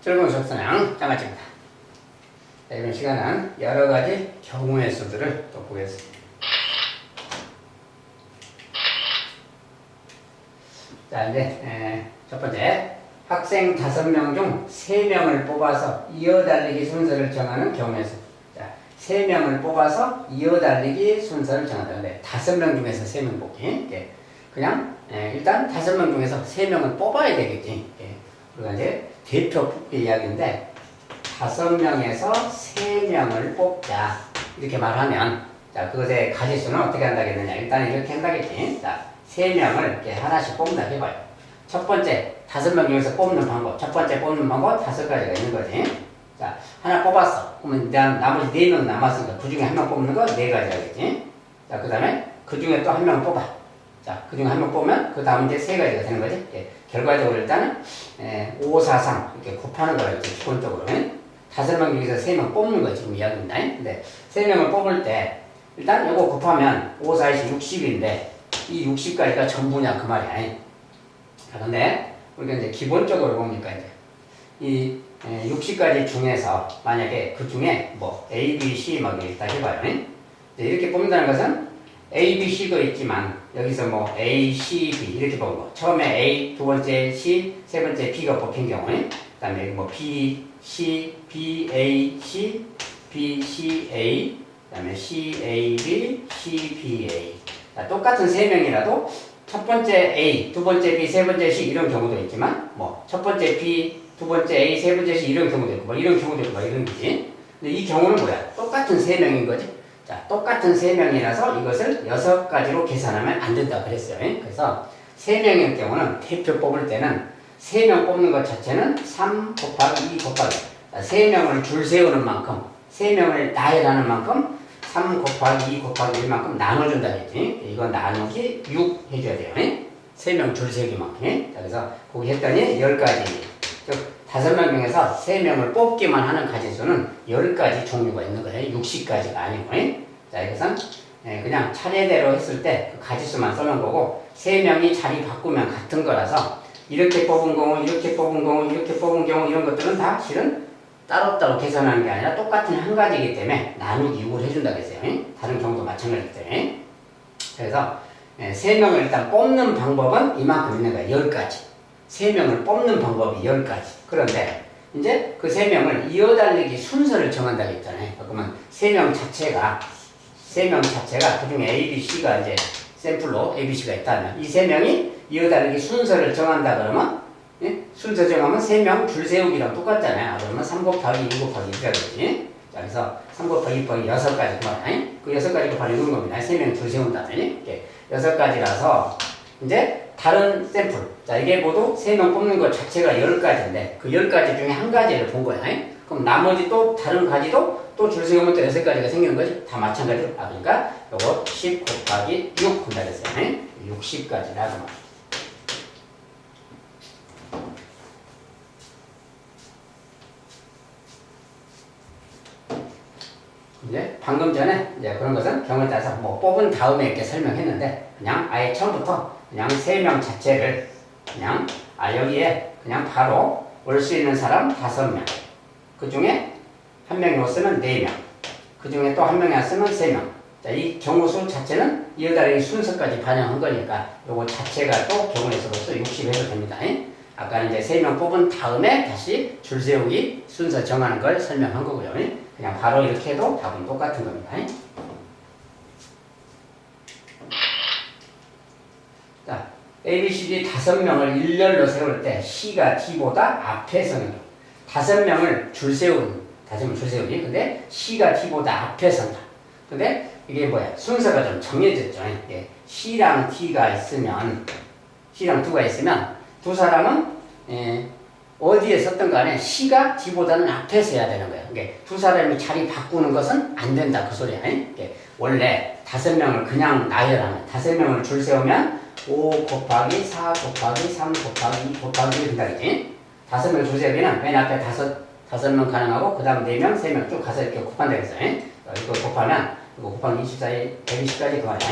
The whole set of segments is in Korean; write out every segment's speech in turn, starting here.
즐거운 수업선양 장아찌입니다. 이번 시간은 여러 가지 경우의 수들을 또 보겠습니다. 자, 이제 첫 번째, 학생 5명 중 3명을 뽑아서 이어달리기 순서를 정하는 경우의 수. 자, 3명을 뽑아서 이어달리기 순서를 정한다. 근데 5명 중에서 3명 뽑기. 그냥 일단 5명 중에서 3명을 뽑아야 되겠지. 우리가 이제 대표 뽑기 이야기인데 5명에서 3명을 뽑자 이렇게 말하면, 자, 그것의 가지수는 어떻게 한다겠느냐. 일단 이렇게 한다겠지. 자, 3명을 이렇게 하나씩 뽑는다 해봐요. 첫 번째, 5명 중에서 뽑는 방법. 첫 번째 뽑는 방법 5가지가 있는 거지. 자, 하나 뽑았어. 그러면 나머지 4명 남았으니까 그 중에 한 명 뽑는 거 4가지라겠지. 자, 그 다음에 그 중에 또 한 명 뽑아. 자, 그 중에 한 명 뽑으면 그 다음 이제 3가지가 되는 거지. 결과적으로 일단은 5, 4, 3 이렇게 곱하는 거라고 했지. 기본적으로 5명 중에서 3명 뽑는 거 지금 이야기입니다. 근데 3명을 뽑을 때 일단 이거 곱하면 5, 4, 20, 60인데 이 60가지가 전부냐 그 말이야. 자, 근데 우리가 이제 기본적으로 뭡니까 이제 이 60가지 중에서 만약에 그 중에 뭐 A, B, C 막 이렇게 해봐요. 이렇게 뽑는다는 것은 A, B, C가 있지만 여기서 뭐 A, C, B 이렇게 뽑은 거. 처음에 A, 두 번째 C, 세 번째 B가 뽑힌 경우에, 그 다음에 뭐 B, C, B, A, C, B, C, A, 그 다음에 C, A, B, C, B, A. 자, 똑같은 3명이라도 첫 번째 A, 두 번째 B, 세 번째 C 이런 경우도 있지만 뭐 첫 번째 B, 두 번째 A, 세 번째 C 이런 경우도 있고 뭐 이런 경우도 있고 뭐 이런 거지. 근데 이 경우는 뭐야? 똑같은 3명인 거지. 자, 똑같은 3명이라서 이것을 6가지로 계산하면 안 된다 그랬어요. 그래서 3명의 경우는 대표 뽑을 때는 3명 뽑는 것 자체는 3 곱하기 2 곱하기, 3명을 줄 세우는 만큼, 3명을 나열하는 만큼 3 곱하기 2 곱하기 1만큼 나눠준다 했지. 이거 나누기 6 해줘야 돼요. 3명 줄 세기만큼. 자, 그래서 거기 했더니 10가지. 즉 5명 중에서 3명을 뽑기만 하는 가지수는 10가지 종류가 있는 거예요. 60가지가 아니고. 자, 이것은 그냥 차례대로 했을 때 그 가지수만 써놓은 거고, 3명이 자리 바꾸면 같은 거라서 이렇게 뽑은 경우, 이렇게 뽑은 경우, 이렇게 뽑은 경우 이런 것들은 다 실은 따로따로 계산하는 게 아니라 똑같은 한 가지이기 때문에 나누기 6을 해준다고 했어요. 다른 경우도 마찬가지이기 때문에. 그래서 3명을 일단 뽑는 방법은 이만큼 있는 거예요. 10가지. 3명을 뽑는 방법이 10가지. 그런데 이제 그 3명을 이어달리기 순서를 정한다고 했잖아요. 그러면 3명 자체가 그 중에 A, B, C가 이제 샘플로 A, B, C가 있다면 이 3명이 이어달리기 순서를 정한다 그러면, 순서 정하면 3명 줄 세우기랑 똑같잖아요. 그러면 3 곱하기 2 곱하기 2가 되지. 자, 그래서 3 곱하기 2 곱하기 6가지 그 말이야. 그 6가지 곱하기 이런 겁니다. 3명 줄 세운다면. 이렇게 6가지라서 이제 다른 샘플. 자, 이게 모두 3명 뽑는 것 자체가 10가지인데 그 10가지 중에 한 가지를 본 거야. 그럼 나머지 또 다른 가지도 또 줄 세우면 또 6가지가 생기는 거지. 다 마찬가지로. 그러니까 요거 10 곱하기 6 한다 그랬어요. 60가지라고 말이야. 이제 방금 전에 이제 그런 것은 경우에 따라서 뭐 뽑은 다음에 이렇게 설명했는데, 그냥 아예 처음부터 그냥 3명 자체를 그냥 여기에 그냥 바로 올 수 있는 사람 5명, 그 중에 한 명이 왔으면 4명, 그 중에 또 한 명이 왔으면 3명. 자, 이 경우 수 자체는 이어달리기 순서까지 반영한 거니까 요거 자체가 또 경우의 수로서 60 해도 됩니다. 아까는 이제 3명 뽑은 다음에 다시 줄 세우기 순서 정하는 걸 설명한 거고요. 그냥 바로 이렇게 해도 답은 똑같은 겁니다. 자, A, B, C, D 5명을 일렬로 세울 때 C가 D보다 앞에 서는 거. 5명을 줄 세우는, 5명 줄 세우기. 근데 C가 D보다 앞에 선다. 근데 이게 뭐야? 순서가 좀 정해졌죠. C랑 D가 있으면, C랑 2가 있으면 두 사람은 어디에 섰던 간에 C가 D보다는 앞에 서야 되는 거예요. 그러니까 두 사람이 자리 바꾸는 것은 안 된다 그 소리야. 원래 5명을 그냥 나열하면, 5명을 줄 세우면 5 곱하기 4 곱하기 3 곱하기 2 곱하기 1 된다 그지? 5명 줄 세우기는 맨 앞에 5명 가능하고 그 다음 4명, 3명 쭉 가서 이렇게 곱한다 그랬어요. 이거 곱하면 이거 곱하기 24, 120까지 그 말이야.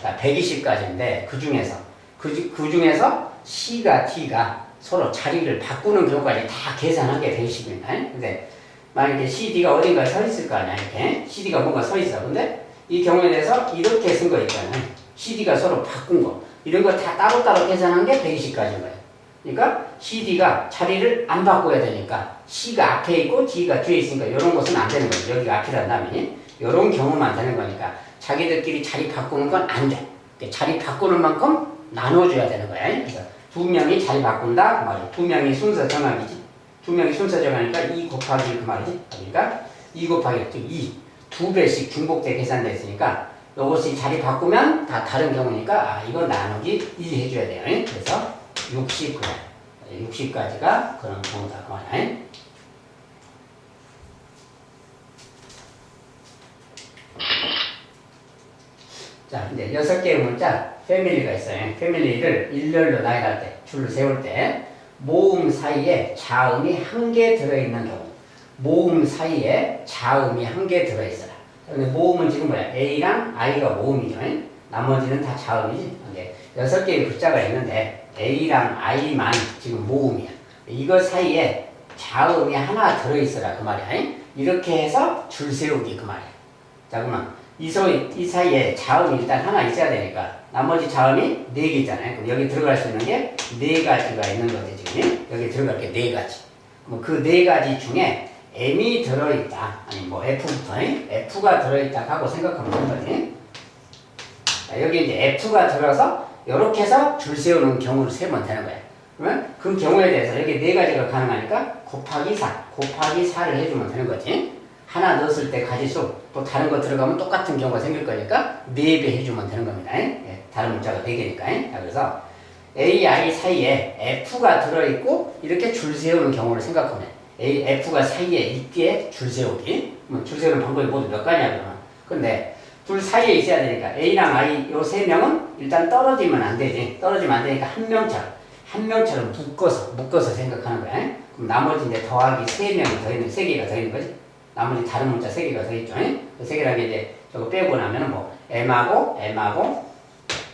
자, 120까지인데 그 중에서 C가 D가 서로 자리를 바꾸는 경우까지 다 계산한 게 베이식입니다. 근데 만약에 CD가 어딘가에 서 있을 거 아니야. 이렇게 CD가 뭔가 서 있어. 근데 이 경우에 대해서 이렇게 쓴 거 있잖아요. CD가 서로 바꾼 거. 이런 거 다 따로따로 계산한 게 베이식까지인 거예요. 그러니까 CD가 자리를 안 바꿔야 되니까 C가 앞에 있고 D가 뒤에 있으니까 이런 것은 안 되는 거죠. 여기가 앞이란 다음에 이런 경우만 되는 거니까 자기들끼리 자리 바꾸는 건 안 돼. 자리 바꾸는 만큼 나눠줘야 되는 거야. 그래서 두 명이 자리 바꾼다 그 말이야. 두 명이 순서 정합이지. 두 명이 순서 정하니까 2 곱하기 그 말이지. 그러니까 2 곱하기 2. 두 배씩 중복돼 계산돼 있으니까 이것이 자리 바꾸면 다 다른 경우니까 아 이건 나누기 2 해줘야 돼요. 그래서 60 그래. 60까지가 그런 경우다 그 말이야. 자, 이제 6개의 문자, 패밀리가 있어요. 패밀리를 일렬로 나열할 때, 줄을 세울 때, 모음 사이에 자음이 한 개 들어있는 경우. 모음 사이에 자음이 한 개 들어있어라. 근데 모음은 지금 뭐야? A랑 I가 모음이죠. 나머지는 다 자음이지. 근데 6개의 글자가 있는데, A랑 I만 지금 모음이야. 이거 사이에 자음이 하나 들어있어라. 그 말이야. 이렇게 해서 줄 세우기 그 말이야. 자, 그러면 이 사이에 자음이 일단 하나 있어야 되니까 나머지 자음이 4개 있잖아요. 그럼 여기 들어갈 수 있는 게 4가지가 있는 거지 지금. 여기 들어갈 게 4가지. 그럼 그 4가지 중에 M이 들어있다. 아니 뭐 F부터 F가 들어있다 하고 생각하면 되는 거지. 자, 여기 이제 F가 들어서 이렇게 해서 줄 세우는 경우를 세면 되는 거야. 그러면 그 경우에 대해서 여기 4가지가 가능하니까 곱하기 4를 해주면 되는 거지. 하나 넣었을 때 가지수 또 다른 거 들어가면 똑같은 경우가 생길 거니까 4배 해주면 되는 겁니다. 예, 다른 문자가 4개니까. 자, 그래서 A, I 사이에 F가 들어있고 이렇게 줄 세우는 경우를 생각하면 A, F가 사이에 있기에 줄 세우기. 줄 세우는 방법이 모두 몇 가지냐 그러면. 근데 둘 사이에 있어야 되니까 A랑 I 요 3명은 일단 떨어지면 안 되지. 떨어지면 안 되니까 한 명처럼 묶어서 생각하는 거야. 그럼 나머지 이제 더하기 3명이 더 있는 3개가 더 있는 거지. 나머지 다른 문자 3개가 더 있죠. 그 3개라는 게 이제 저거 빼고 나면은 뭐 M하고 L하고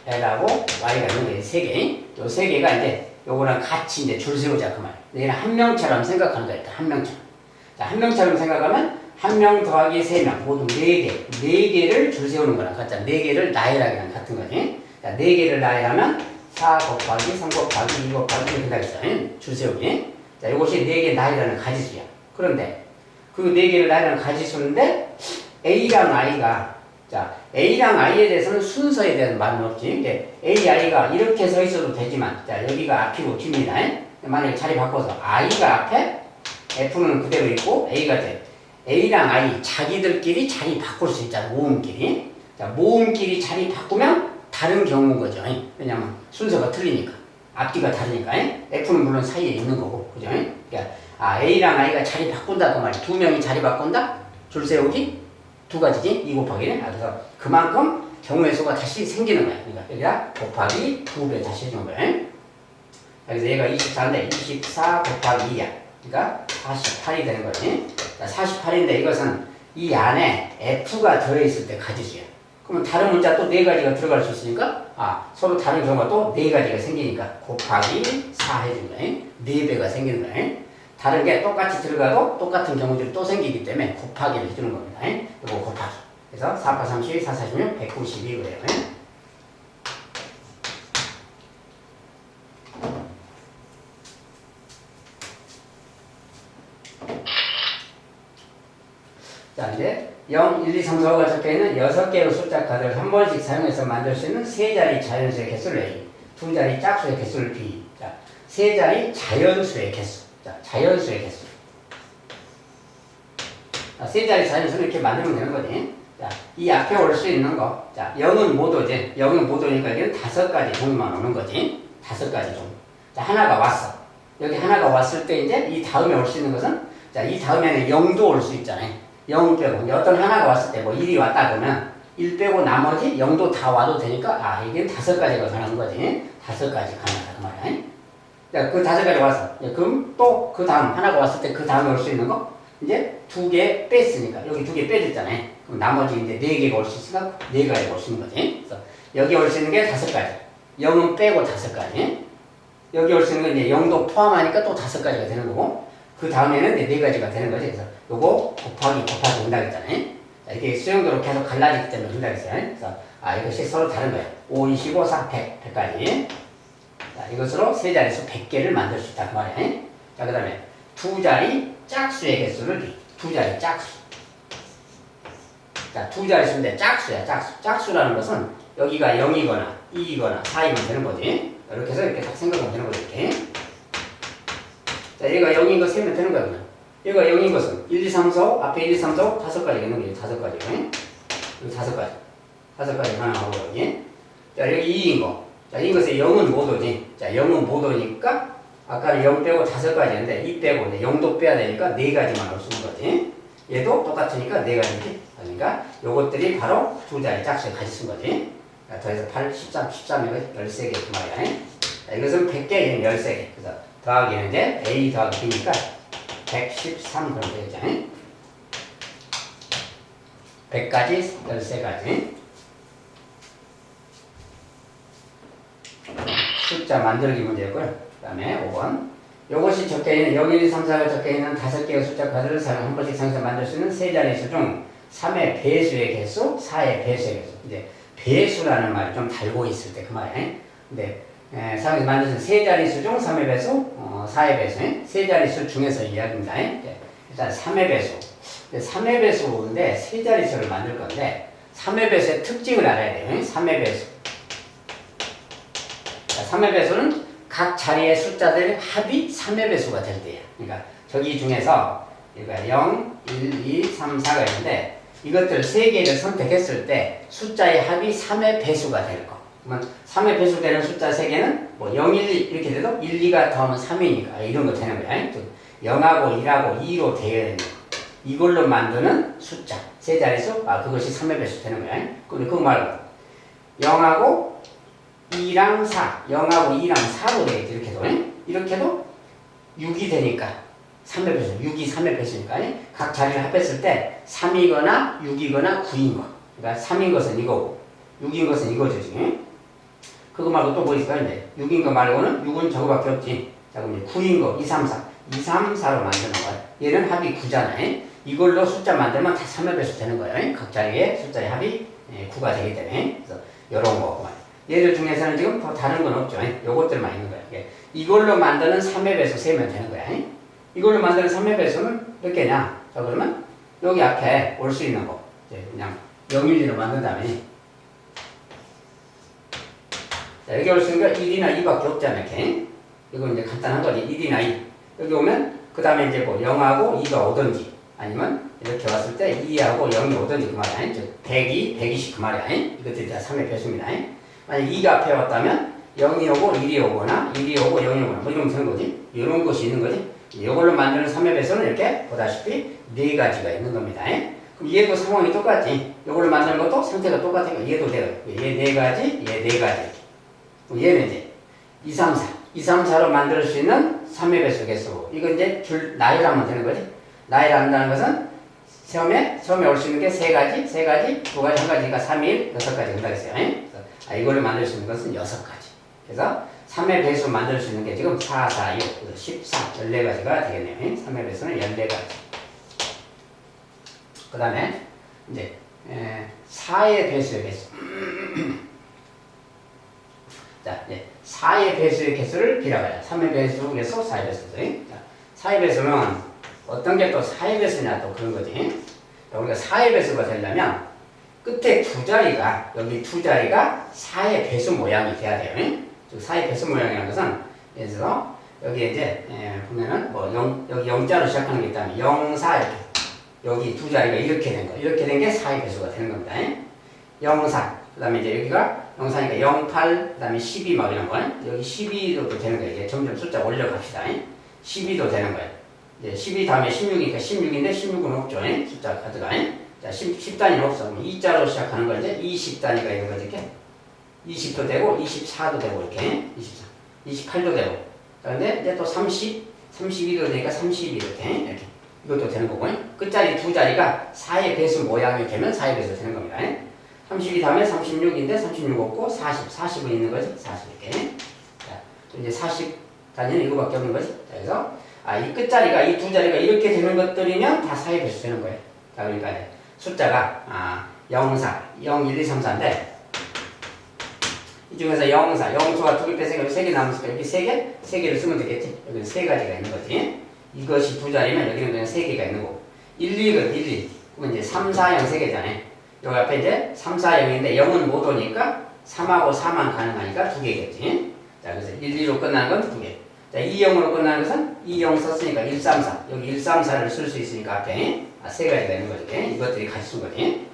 Y가 있는 게 3개. 요 3개가 이제 요거랑 같이 이제 줄 세우자 그 말. 얘는 한 명처럼 생각하는 거야. 한 명처럼. 자, 한 명처럼 생각하면 한 명 더하기 3명 모두 4개. 4개를 줄 세우는 거랑 같잖아. 4개를 나열하기랑 같은 거지. 자, 4개를 나열하면 4 곱하기 3 곱하기 2 곱하기 이렇게 되겠어. 줄 세우기. 자, 이것이 4개 나열하는 가지수야. 그런데 그 4개를 나열하는 가지수인데 A랑 I에 대해서는 순서에 대한 말은 없지. 근데 A, I가 이렇게 서 있어도 되지만 자 여기가 앞이고 뒤입니다. 만약에 자리 바꿔서 I가 앞에 F는 그대로 있고 A가 돼. A랑 I 자기들끼리 자리 바꿀 수 있잖아. 모음끼리. 자, 모음끼리 자리 바꾸면 다른 경우인 거죠. 왜냐면 순서가 틀리니까. 앞뒤가 다르니까. F는 물론 사이에 있는 거고. 그죠? 그러니까 A랑 I가 자리 바꾼다 그 말이야. 두 명이 자리 바꾼다? 줄 세우기? 2가지지? 2 곱하기는. 그래서 그만큼 경우의 수가 다시 생기는 거야. 그러니까 여기다 곱하기 2배 다시 해준 거야. 그래서 얘가 24인데 24 곱하기 2야. 그러니까 48이 되는 거지. 48인데 이것은 이 안에 F가 들어있을 때 가지수야. 그러면 다른 문자 또 4가지가 들어갈 수 있으니까 서로 다른 경우가 또 4가지가 생기니까 곱하기 4 해준 거야. 4배가 생기는 거야. 다른 게 똑같이 들어가도 똑같은 경우들이 또 생기기 때문에 곱하기를 해주는 겁니다. 이거 곱하기. 그래서 4, 8, 32, 4, 46, 192 그래요. 자, 이제 0, 1, 2, 3, 4, 5가 적혀있는 6개의 숫자 카드를 한 번씩 사용해서 만들 수 있는 3자리 자연수의 개수를 A, 2자리 짝수의 개수를 B. 자, 3자리 자연수의 개수. 자, 자연수의 개수. 자, 3자리 자연수는 이렇게 만들면 되는 거지. 자, 이 앞에 올 수 있는 거. 자, 0은 못 오지. 0은 못 오니까 여기는 5가지 종류만 오는 거지. 5가지 종류. 자, 하나가 왔어. 여기 하나가 왔을 때 이제 이 다음에 올 수 있는 것은 자, 이 다음에는 0도 올 수 있잖아요. 0 빼고 어떤 하나가 왔을 때 뭐 1이 왔다 그러면 1 빼고 나머지 0도 다 와도 되니까 이게 5가지가 가능한 거지. 5가지 가능하다 그 말이야. 자, 그 5가지 왔어. 그럼 또 그 다음 하나가 왔을 때 그 다음에 올 수 있는 거 이제 2개 뺐으니까 여기 2개 빼줬잖아요. 그럼 나머지 이제 4개가 올 수 있으니까 4가지가 올 수 있는 거지. 그래서 여기 올 수 있는 게 5가지. 0은 빼고 5가지. 여기 올 수 있는 건 이제 0도 포함하니까 또 5가지가 되는 거고, 그 다음에는 이제 4가지가 되는 거지. 그래서 요거 곱하기 한다고 했잖아요. 자, 이게 수용도로 계속 갈라지기 때문에 한다고 했어요. 그래서, 이것이 서로 다른 거예요. 5, 25, 4, 100까지. 자, 이것으로 세 자릿수 100개를 만들 수 있다. 그 말이에요. 자, 그 다음에 두 자리 짝수의 개수를 두 자리 짝수. 자, 두 자릿수인데 짝수야, 짝수. 짝수라는 것은 여기가 0이거나 2이거나 4이면 되는 거지. 이렇게 해서 이렇게 딱 생각하면 되는 거지, 이렇게. 자, 얘가 0인 거 세면 되는 거야, 그냥. 얘가 0인 것은 1, 2, 3, 4, 5, 앞에 1, 2, 3, 4, 5, 5가지가 있는 거지, 5가지. 여기 5가지. 5가지 하나 나오고, 여기. 자, 여기 2인 거. 자, 이 것에 0은 못 오지. 자, 0은 못 오니까, 아까는 0 빼고 5가지였는데, 2 빼고 이제 0도 빼야 되니까 4가지만 올 수 있는 거지. 얘도 똑같으니까 4가지지. 그러니까 요것들이 바로 두 자리 짝수에 같이 쓴 거지. 자, 더해서 8, 13, 13이면 13개 그 말이야. 자, 이것은 100개, 얘는 13개. 그래서 더하기는 이제 A 더하기 B니까 113 그럼 되겠죠. 100까지 13가지. 숫자 만들기 문제였고요. 그 다음에 5번. 요것이 적혀있는 0, 1, 2, 3, 4가 적혀있는 5개의 숫자 카드를 사용 한 번씩 상에서 만들 수 있는 세 자릿수 중 3의 배수의 개수, 4의 배수의 개수. 이제 배수라는 말이 좀 달고 있을 때 그 말이에요. 근데 상에서 만들 수 있는 세 자릿수 중 3의 배수, 4의 배수. 세 자릿수 중에서 이야기입니다. 일단 3의 배수. 3의 배수인데 세 자릿수를 만들 건데 3의 배수의 특징을 알아야 돼요. 3의 배수. 3의 배수는 각 자리의 숫자들 합이 3의 배수가 될 때예요. 그러니까 저기 중에서 0, 1, 2, 3, 4가 있는데 이것들 3개를 선택했을 때 숫자의 합이 3의 배수가 될 거. 그러면 3의 배수 되는 숫자 3개는 뭐 0, 1, 2 이렇게 돼도 1, 2가 더하면 3이니까 이런 거 되는 거야. 0하고 1하고 2로 되어야 되는 거. 이걸로 만드는 숫자 세 자릿수, 그것이 3의 배수 되는 거야. 근데 그거 말고 0하고 2랑 4, 0하고 2랑 4로 되겠지. 이렇게도. 이렇게도 6이 되니까 3의 배수, 6이 3의 배수니까 각 자리를 합했을 때 3이거나 6이거나 9인 거. 그러니까 3인 것은 이거고 6인 것은 이거죠, 지금. 그거 말고 또 뭐 있을까요? 이제 6인 거 말고는 6은 저거밖에 없지. 자, 그럼 이제 9인 거 2, 3, 4. 2, 3, 4로 만드는 거야. 얘는 합이 9잖아요. 이걸로 숫자 만들면 다 3의 배수 되는 거예요. 각 자리의 숫자의 합이 9가 되기 때문에. 그래서 이런 거구만. 얘들 중에서는 지금 더 다른 건 없죠. 요것들만 있는 거야. 이걸로 만드는 3의 배수 세면 되는 거야. 이걸로 만드는 3의 배수는 몇 개냐? 자, 그러면 여기 앞에 올 수 있는 거. 이제 그냥 0, 1, 2로 만든 다음에. 자, 여기 올 수 있는 거 1이나 2밖에 없잖아, 이렇게. 이건 이제 간단한 거지. 1이나 2. 여기 오면, 그 다음에 이제 뭐 0하고 2가 오든지, 아니면 이렇게 왔을 때 2하고 0이 오든지 그 말이야. 즉, 100이, 120 그 말이야. 이것들이 다 3의 배수입니다. 만약 2가 앞에 왔다면 0이 오고 1이 오거나 1이 오고 0이 오거나 뭐 이러면 되는 거지. 이런 것이 있는 거지. 이걸로 만드는 3의 배수는 이렇게 보다시피 4가지가 있는 겁니다. 그럼 얘도 상황이 똑같지. 이걸로 만드는 것도 상태가 똑같으니까 얘도 돼요. 얘 4가지, 얘 4가지. 얘는 이제 2, 3, 4. 2, 3, 4로 만들 수 있는 3의 배수 개수. 이거 이제 나열을 하면 되는 거지. 나열을 한다는 것은 처음에 올 수 있는 게 3가지, 2가지, 1가지니까 3, 1, 6가지 된다 했어요. 이걸로 만들 수 있는 것은 6가지. 그래서 3의 배수 만들 수 있는 게 지금 4, 4, 6, 14, 14가지가 되겠네요. 3의 배수는 14가지. 그 다음에 이제 4의 배수의 개수. 자, 이제 4의 배수의 개수를 비라가자. 3의 배수 개수, 4의 배수. 자, 4의 배수는 어떤 게 또 4의 배수냐 또 그런 거지. 우리가 4의 배수가 되려면 끝에 두 자리가, 여기 두 자리가 4의 배수 모양이 돼야 돼요. 즉 4의 배수 모양이라는 것은, 예를 들어서, 여기 이제, 보면은, 뭐, 여기 0자로 시작하는 게 있다면, 0, 4, 이렇게. 여기 두 자리가 이렇게 된 거. 이렇게 된 게 4의 배수가 되는 겁니다. 0, 4. 그 다음에 이제 여기가 0, 4니까 0, 8, 그 다음에 12 막 이런 거. 여기 12도 되는 거예요. 이제 점점 숫자 올려갑시다. 12도 되는 거예요. 이제 12 다음에 16이니까 16인데 16은 없죠. 숫자 카드가. 자, 10단위는 없어. 2자로 시작하는 거 이제 20단위가 있는 거지, 이렇게. 20도 되고, 24도 되고, 이렇게. 24, 28도 되고. 자, 근데 이제 또 30, 32도 되니까 32 이렇게. 이것도 되는 거고. 끝자리 두 자리가 4의 배수 모양이 되면 4의 배수 되는 겁니다. 32 다음에 36인데 36 없고 40, 40은 있는 거지, 40 이렇게. 자, 이제 40단위는 이거밖에 없는 거지. 자, 그래서 이 끝자리가 이 두 자리가 이렇게 되는 것들이면 다 사이 배수 되는 거예요. 자, 그러니까 숫자가 0, 4, 0, 1, 2, 3, 4인데 이 중에서 0, 4, 0수가 2개 빼서 여기 3개 남았으니까 여기 3개? 3개를 쓰면 되겠지. 여기 3가지가 있는 거지. 이것이 두 자리면 여기는 그냥 3개가 있는 거고 1, 2가 1, 2 그러면 이제 3, 4, 0 3개잖아요. 여기 앞에 이제 3, 4, 0인데 0은 못 오니까 3하고 4만 가능하니까 2개겠지. 자, 그래서 1, 2로 끝나는 건 2개. 자, 2, 0으로 끝나는 것은 2, 0 썼으니까 1, 3, 4. 여기 1, 3, 4를 쓸 수 있으니까 앞에 3가지가 있는 거지. 이것들이 같이 쓴 거지.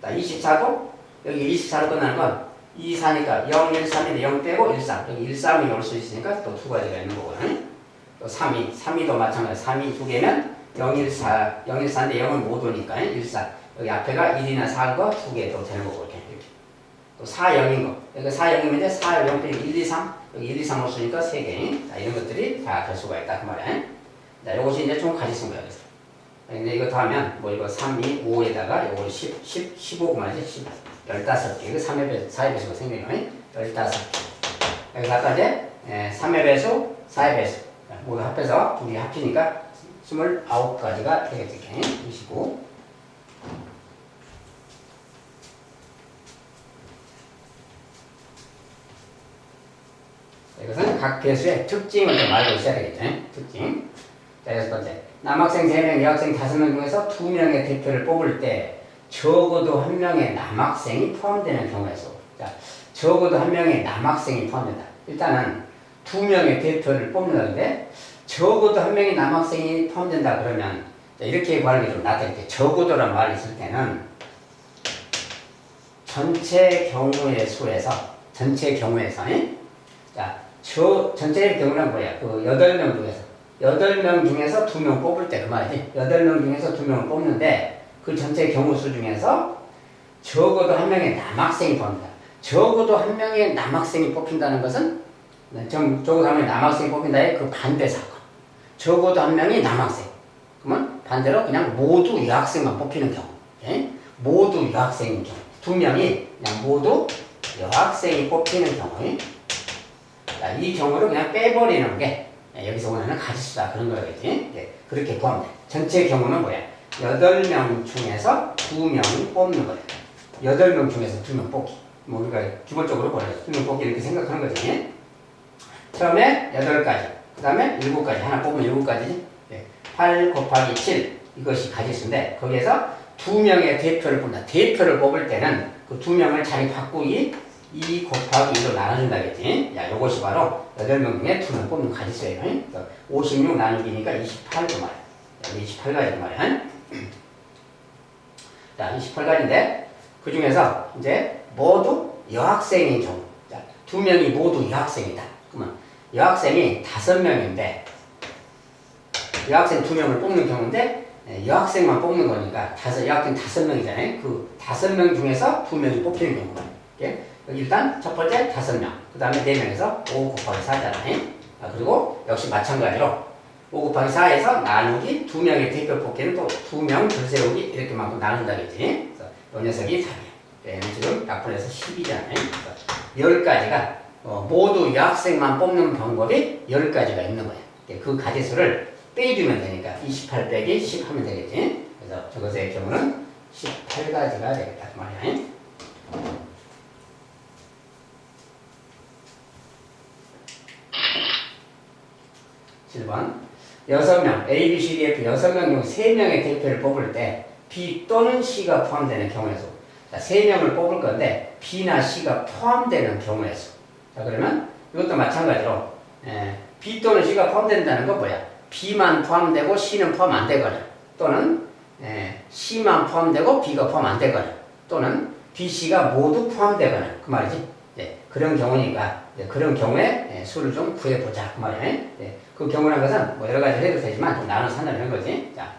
자, 24도 여기 24로 끝나는 건 2, 4니까 0, 1, 3인데 0 빼고 1, 3. 여기 1, 3이 올 수 있으니까 또 2가지가 있는 거거든. 또 3, 2. 3, 2도 마찬가지. 3, 2 2개면 0, 1, 4. 0, 1, 4인데 0은 못 오니까 1, 4. 여기 앞에가 1이나 4인 거 2개 또 되는 거고 이렇게. 또 4, 0인 거. 여기 4, 0이면 이제 4, 0 빼기 1, 2, 3. 여기 1, 2, 3 없으니까 3개. 자, 이런 것들이 다 될 수가 있다. 그 말이야. 자, 요것이 이제 좀 가지쓴 거야. 그래서. 근데 이거 다 하면 뭐 이거 3, 2, 5에다가 요거 10, 15 그 말이지. 15개. 이거 3의 배수, 4의 배수가 생기는 거야. 15개. 여기서 아까 이제 3의 배수, 4의 배수. 모두 합해서 둘이 합치니까 29가지가 되겠지. 25. 이것은 각 배수의 특징을 좀 알고 있어야 되겠죠. 특징. 자, 6번째. 남학생 3명, 여학생 5명 중에서 2명의 대표를 뽑을 때 적어도 1명의 남학생이 포함되는 경우의 수. 자, 적어도 1명의 남학생이 포함된다. 일단은 2명의 대표를 뽑는다는데 적어도 1명의 남학생이 포함된다 그러면 이렇게 구하는 게 좀 낫다. 적어도란 말이 있을 때는 전체 경우의 수에서 자, 전체의 경우는 뭐야? 그 8명 중에서 8명 중에서 2명 뽑을 때 그 말이지. 8명 중에서 2명을 뽑는데 그 전체 경우 수 중에서 적어도 1명의 남학생이 포함된다. 적어도 1명의 남학생이 뽑힌다는 것은 적어도 1명의 남학생이 뽑힌다의 그 반대 사건. 적어도 1명이 남학생. 그러면 반대로 그냥 모두 여학생만 뽑히는 경우. 예? 모두 여학생인 경우. 2명이 그냥 모두 여학생이 뽑히는 경우. 자, 이 경우를 그냥 빼버리는 게 여기서 원하는 가지수다 그런 거겠지. 네, 그렇게 구하면 돼. 전체 경우는 뭐야? 8명 중에서 2명을 뽑는 거야. 8명 중에서 2명 뽑기. 뭐 우리가 기본적으로 보내 2명 뽑기 이렇게 생각하는 거지. 처음에 8가지, 그 다음에 7가지. 하나 뽑으면 7가지지. 네, 8 곱하기 7 이것이 가지수인데 거기에서 2명의 대표를 뽑는다. 대표를 뽑을 때는 그 2명을 자리 바꾸기 2 곱하기 2로 나눠준다겠지. 야, 요것이 바로 8명 중에 2명 뽑는 가지수예요. 56 나누기니까 28 그 말이야. 28가지 그 말이야. 자, 28가지인데 그 중에서 이제 모두 여학생인 경우. 자, 2명이 모두 여학생이다. 그러면 여학생이 5명인데 여학생 2명을 뽑는 경우인데 여학생만 뽑는 거니까 여학생 5명이잖아요. 그 5명 중에서 2명이 뽑히는 경우가. 일단 첫 번째 5명, 그 다음에 4명에서 5 곱하기 4잖아요. 그리고 역시 마찬가지로 5 곱하기 4에서 나누기 2명의 대표 뽑기는 또 2명 줄 세우기 이렇게만큼 나눈다겠지. 그래서 이 녀석이 4명. 얘는 지금 약분해서 10이잖아요. 10가지가 모두 여학생만 뽑는 방법이 10가지가 있는 거예요. 그 가지수를 빼주면 되니까 28 빼기 10 하면 되겠지. 그래서 저것의 경우는 18가지가 되겠다 그 말이야. 7번 6명 A, B, C, D, F 6명 중 3명의 대표를 뽑을 때 B 또는 C가 포함되는 경우의 수. 자, 3명을 뽑을 건데 B나 C가 포함되는 경우의 수. 자, 그러면 이것도 마찬가지로 B 또는 C가 포함된다는 건 뭐야? B만 포함되고 C는 포함 안 되거나 또는 C만 포함되고 B가 포함 안 되거나 또는 B, C가 모두 포함되거나 그 말이지. 그런 경우니까 그런 경우에 수를 좀 구해보자 그 말이야. 그 경우라는 것은 뭐 여러 가지 해도 되지만 좀 나눠서 한다는 거지. 자,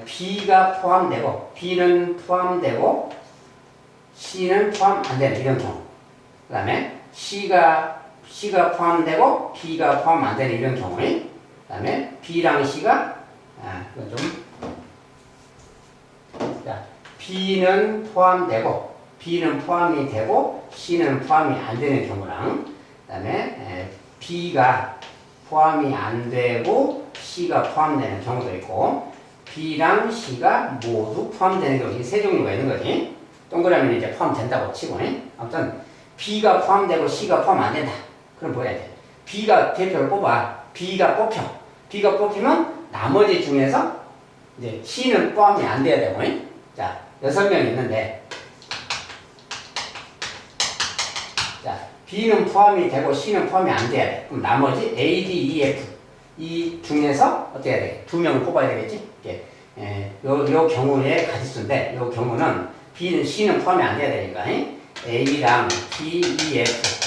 B가 포함되고 B는 포함되고 C는 포함 안 되는 이런 경우. 그 다음에 C가 포함되고 B가 포함 안 되는 이런 경우. 그 다음에 B랑 C가 이건 좀 자, B는 포함이 되고 C는 포함이 안 되는 경우랑 그 다음에 B가 포함이 안 되고 C가 포함되는 경우도 있고 B랑 C가 모두 포함되는 경우 이 세 종류가 있는 거지. 동그라미는 이제 포함된다고 치고 아무튼 B가 포함되고 C가 포함 안 된다. 그럼 뭐 해야 돼? B가 대표를 뽑아. B가 뽑혀. B가 뽑히면 나머지 중에서 이제 C는 포함이 안 돼야 되고 자 6명 있는데 자 B는 포함이 되고 C는 포함이 안 돼야 돼. 그럼 나머지 A, D, E, F 이 중에서 어떻게 해야 돼? 2명을 뽑아야 되겠지? 요 경우의 가지수인데 요 경우는 B는 C는 포함이 안 돼야 되니까 A랑 D, E, F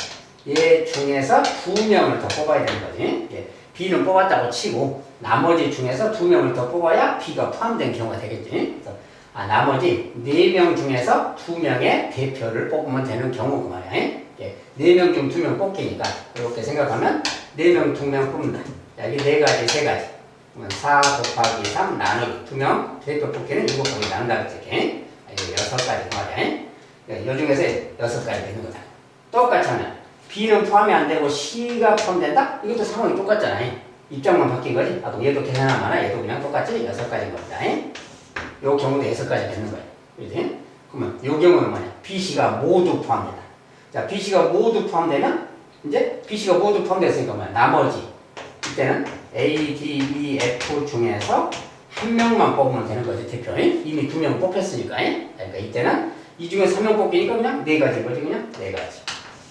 얘 중에서 2명을 더 뽑아야 되는 거지. B는 뽑았다고 치고 나머지 중에서 2명을 더 뽑아야 B가 포함된 경우가 되겠지. 그래서 나머지 4명 중에서 2명의 대표를 뽑으면 되는 경우 그 말이야. 4명 중 2명 뽑기니까 이렇게 생각하면 4명, 2명 뽑는다. 자, 이게 4가지, 3가지. 그러면 4 곱하기 3 나누기 2명 대표 뽑기는 7 곱하기 나눈다 그랬지. 이게 6가지 그 말이야. 이 중에서 6가지 되는 거다. 똑같이 하면 B는 포함이 안 되고 C가 포함된다? 이것도 상황이 똑같잖아. 입장만 바뀐 거지. 얘도 계산하면 얘도 그냥 똑같이 6가지인 겁니다. 요 경우도 6가지 되는 거야. 그지? 그러면 요 경우는 뭐냐? B, C가 모두 포함된다. 자, B, C가 모두 포함되면 이제 B, C가 모두 포함됐으니까 뭐야? 나머지 이때는 A, D, E, F 중에서 한 명만 뽑으면 되는 거지. 대표. 이미 2명 뽑혔으니까. 그러니까 이때는 이 중에 3명 뽑기니까 그냥 4가지인 거지. 그냥 4가지.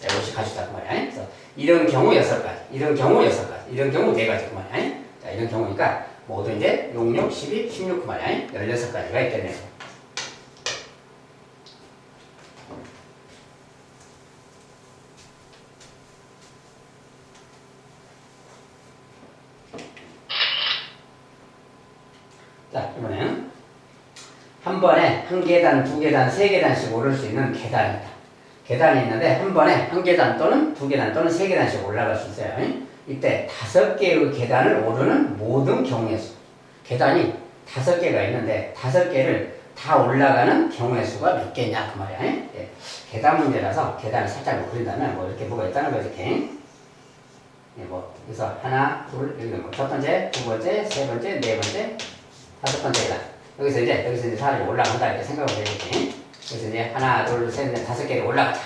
이것이 가주다 그 말이야. 그래서 이런 경우 6가지, 이런 경우 6가지, 이런 경우 4가지 그 말이야. 자, 이런 경우니까 모두 이제 6, 6, 12, 16 그 말이야. 16가지가 있겠네요. 자, 이번에는 한 번에 한 계단, 두 계단, 세 계단씩 오를 수 있는 계단입니다. 계단이 있는데 한 번에 한 계단 또는 두 계단 또는 세 계단씩 올라갈 수 있어요. 이때 5개의 계단을 오르는 모든 경우의 수. 계단이 5개가 있는데 5개를 다 올라가는 경우의 수가 몇 개냐 그 말이야. 계단 문제라서 계단을 살짝 그린다면 뭐 이렇게 뭐가 있다는 거지. 이렇게. 그래서 하나, 둘, 여기 첫 번째, 두 번째, 세 번째, 네 번째, 5번째 계단. 여기서 이제 사람이 올라간다 이렇게 생각을 해야지. 그래서 이제 하나, 둘, 셋, 넷, 5개를 올라가자.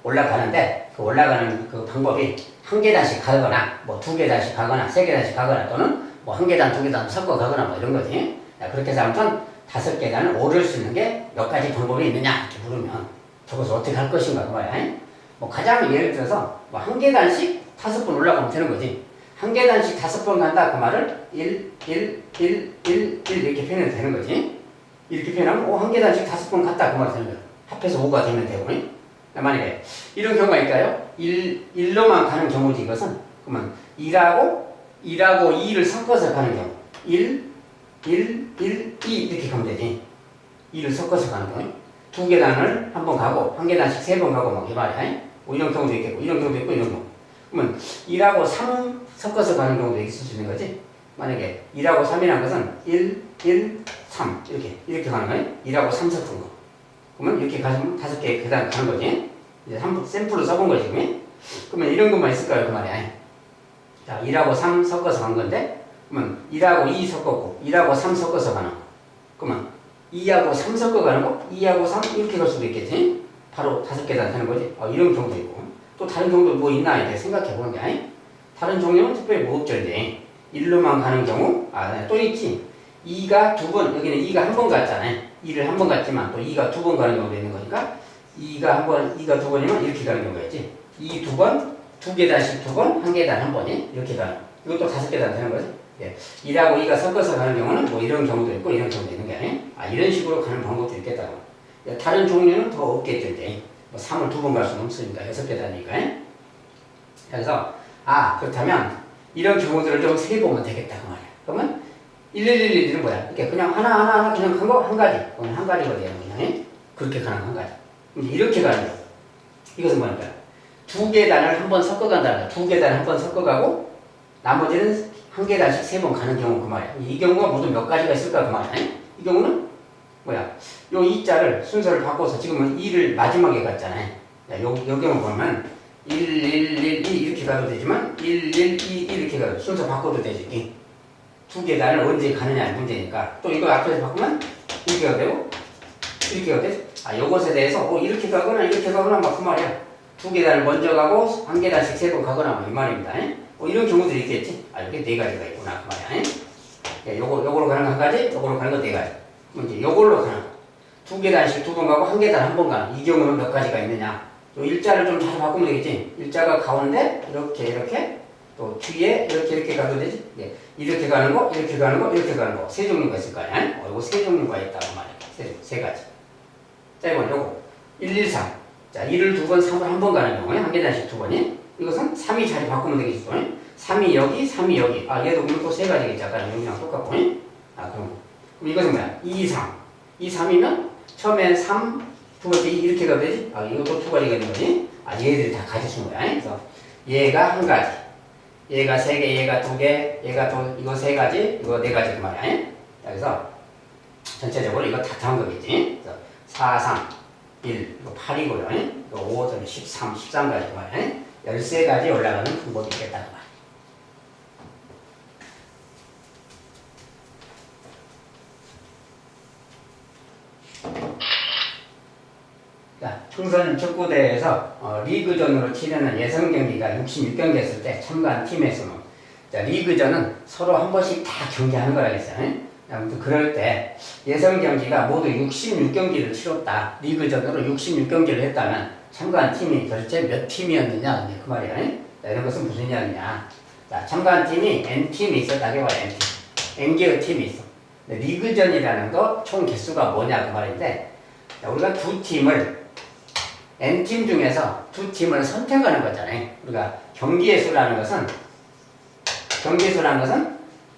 올라가는데 그 올라가는 그 방법이 한 계단씩 가거나 뭐 2계단씩 가거나 3계단씩 가거나 또는 뭐 한 계단, 2계단 섞어 가거나 뭐 이런 거지. 그렇게 해서 아무튼 5계단을 오를 수 있는 게 몇 가지 방법이 있느냐 이렇게 물으면 저것을 어떻게 할 것인가 그 말이야. 뭐 가장 예를 들어서 뭐 한 계단씩 5번 올라가면 되는 거지. 한 계단씩 5번 간다 그 말을 1 이렇게 표현해도 되는 거지. 이렇게 표현하면 한 계단씩 5번 갔다 그 말이 되는 거야. 합해서 5가 되면 되고. 만약에 이런 경우가 있까요? 1로만 가는 경우지 이것은. 그러면 2를 섞어서 가는 경우. 1, 2 이렇게 가면 되지. 2를 섞어서 가는 경우. 2계단을 한 번 가고 한 계단씩 3번 가고 막 이 말이야. 뭐 이런 경우도 있겠고 이런 경우도 있고 이런 경우. 그러면 1하고 3 섞어서 가는 경우도 있을 수 있는 거지. 만약에 1하고 3이라는 것은 1, 3 이렇게 가는 거예요. 1하고 3 섞은 거. 그러면 이렇게 가시면 5개 계단 가는 거지. 이제 샘플로 써본 거지. 그러면 이런 것만 있을까요? 그 말이야. 자, 1하고 3 섞어서 간 건데, 그러면 1하고 2 섞었고, 1하고 3 섞어서 가는 거. 그러면 2하고 3 섞어 가는 거, 2하고 3 이렇게 갈 수도 있겠지. 바로 5계단 되는 거지. 이런 경우도 있고. 또 다른 경우도 뭐 있나 이렇게 생각해 보는 게 아니. 다른 종류는 특별히 뭐 없던데. 1로만 가는 경우, 또 있지. 2가 2번, 여기는 2가 한 번 갔잖아요. 2를 한 번 갔지만 또 2가 2번 가는 경우도 있는 거니까 2가 2번이면 이렇게 가는 경우가 있지. 2 2번, 2계단씩 2번, 1계단 한 번이 이렇게 가는. 이것도 5계단 되는 거지. 1하고 2가 섞어서 가는 경우는 뭐 이런 경우도 있고 이런 경우도 있는 게 아니에요. 이런 식으로 가는 방법도 있겠다고. 다른 종류는 더 없겠죠. 이제. 뭐 3을 2번 갈 수는 없으니까 6계단이니까. 그래서 그렇다면 이런 경우들을 좀 세보면 되겠다 그 말이야. 그러면 1111은 뭐야? 이렇게 그냥 하나 그냥 한 가지. 한 가지가 되는 그냥 그렇게 가는 한 가지. 이렇게 가는 거. 이것은 뭐니까? 2계단을 한 번 섞어 간다는 거야. 2계단을 한 번 섞어 가고 나머지는 1계단씩 3번 가는 경우 그 말이야. 이 경우가 모두 몇 가지가 있을까 그 말이야. 이 경우는 뭐야? 요 2자를 순서를 바꿔서 지금은 2를 마지막에 갔잖아요. 요 경우 보면 1, 2 이렇게 가도 되지만 1, 2 이렇게 가도 순서 바꿔도 되지. 두 계단을 언제 가느냐의 문제니까. 또 이거 앞에서 바꾸면 이렇게 가도 되고 이렇게 가도 되지. 요것에 대해서 이렇게 가거나 이렇게 가거나 막 그 말이야. 두 계단을 먼저 가고 한 계단씩 세 번 가거나 뭐 이 말입니다. 이런 경우들이 있겠지. 이렇게 네 가지가 있구나 그 말이야. 요거로 가는 거 한 가지, 요거로 가는 거 네 가지. 이제 요걸로 가는 거. 두 계단씩 두 번 가고 한 계단 한 번 가는. 이 경우는 몇 가지가 있느냐. 또 일자를 좀 잘 바꾸면 되겠지. 일자가 가운데 이렇게 또 뒤에 이렇게 가도 되지. 이렇게 가는 거, 이렇게 가는 거, 이렇게 가는 거. 세 종류가 있을 거 아니야. 요거 세 종류가 있다고 말이야. 세 가지. 자, 이번 요거 1, 2, 3. 자, 1을 두 번, 3을 한 번 가는 경우에 한 계단씩 두 번이. 이것은 3이 자리 바꾸면 되겠죠. 3이 여기, 3이 여기. 얘도 그러면 또 세 가지겠지. 아까는 여기랑 똑같고. 그럼 이것은 뭐야? 2, 3. 2, 3이면 처음엔 3, 두 번째 이렇게 가도 되지? 이것도 두 가지가 있는 거지? 얘들이 다 같이 쓴 거야. 그래서 얘가 한 가지, 얘가 세 개, 얘가 두 개, 얘가 또 이거 세 가지, 이거 네 가지 그 말이야. 그래서 전체적으로 이거 다 더한 거겠지? 그래서 4, 3, 1, 이거 8이고요. 이거 5, 13, 13가지 그 말이야. 13가지 올라가는 방법이 있겠다 그 말이야. 청소년 축구대회에서 리그전으로 치르는 예선 경기가 66경기 했을 때 참가한 팀에서는 리그전은 서로 한 번씩 다 경기하는 거라겠어요. 아무튼 그럴 때 예선 경기가 모두 66경기를 치렀다. 리그전으로 66경기를 했다면 참가한 팀이 도대체 몇 팀이었느냐 그 말이야. 이런 것은 무슨 이야기냐. 참가한 팀이 N팀이 있었다고 해봐요. N팀. N개의 팀이 있어. 리그전이라는 거 총 개수가 뭐냐 그 말인데 우리가 두 팀을 N팀 중에서 두 팀을 선택하는 거잖아요. 우리가 경기의 수라는 것은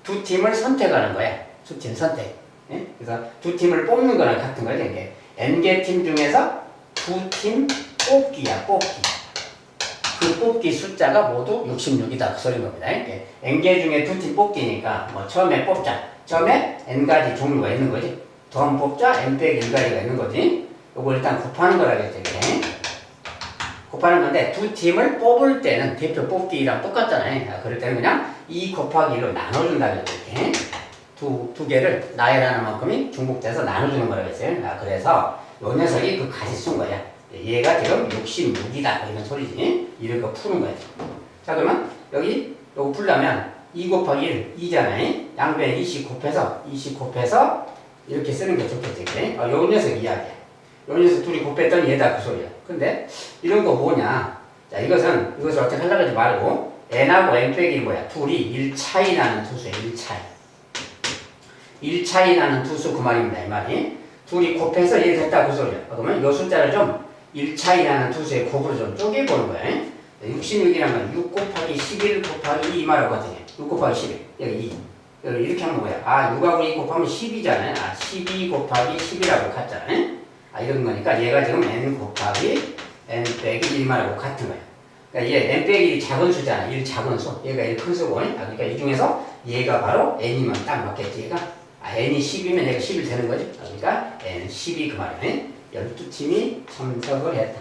두 팀을 선택하는 거야. 두 팀 선택. 그래서 두 팀을 뽑는 거랑 같은 거죠. 이게 N개 팀 중에서 두 팀 뽑기야, 뽑기. 그 뽑기 숫자가 모두 66이다. 그 소리인 겁니다. N개 중에 두 팀 뽑기니까 처음에 뽑자. 처음에 N가지 종류가 있는 거지. 더하면 뽑자 N 빼기 1가지가 있는 거지. 요거 일단 곱하는 거라겠죠. 곱하는 건데 두 팀을 뽑을 때는 대표 뽑기랑 똑같잖아요. 그럴 때는 그냥 2 곱하기 1로 나눠준다 이렇게 두 개를 나열하는 만큼이 중복돼서 나눠주는 거라겠어요. 그래서 요 녀석이 그 가지 쓴 거야. 얘가 지금 66이다 이런 소리지. 이런 거 푸는 거야. 자 그러면 여기 요거 풀려면 2 곱하기 1 2잖아요. 양변에 20 곱해서 이렇게 쓰는 게 좋겠지. 요 녀석 이야기야. 요 녀석 둘이 곱했더니 얘다 그 소리야. 근데 이런 거 뭐냐? 자, 이것을 어떻게 하려고 하지 말고 n하고 n 빼기 뭐야? 둘이 1 차이 나는 두수야. 1 차이. 1 차이 나는 두수 그 말입니다. 이 말이. 둘이 곱해서 1 됐다 그 소리야. 그러면 이 숫자를 좀 1 차이 나는 두수의 곱으로 좀 쪼개보는 거야. 66이란 건 6 곱하기 11 곱하기 2 말하고 같으냐. 6 곱하기 11. 여기 2. 이렇게 하면 뭐야? 6하고 2 곱하면 10이잖아요. 12 곱하기 10이라고 같잖아요. 이런 거니까 얘가 지금 n 곱하기 n 빼기 1만하고 같은 거야. 그러니까 얘 n 빼기 1이 작은 수잖아. 1 작은 수. 얘가 1 큰 수고. 그러니까 이 중에서 얘가 바로 n이면 딱 맞겠지. 얘가 n이 10이면 얘가 11 되는 거지. 그러니까 n 12 그 말이야. 12팀이 참석을 했다.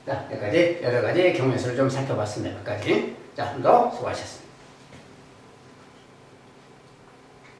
자, 여기까지 여러 가지 경우의 수를 좀 살펴봤습니다. 여기까지. 자, 좀 더 수고하셨습니다.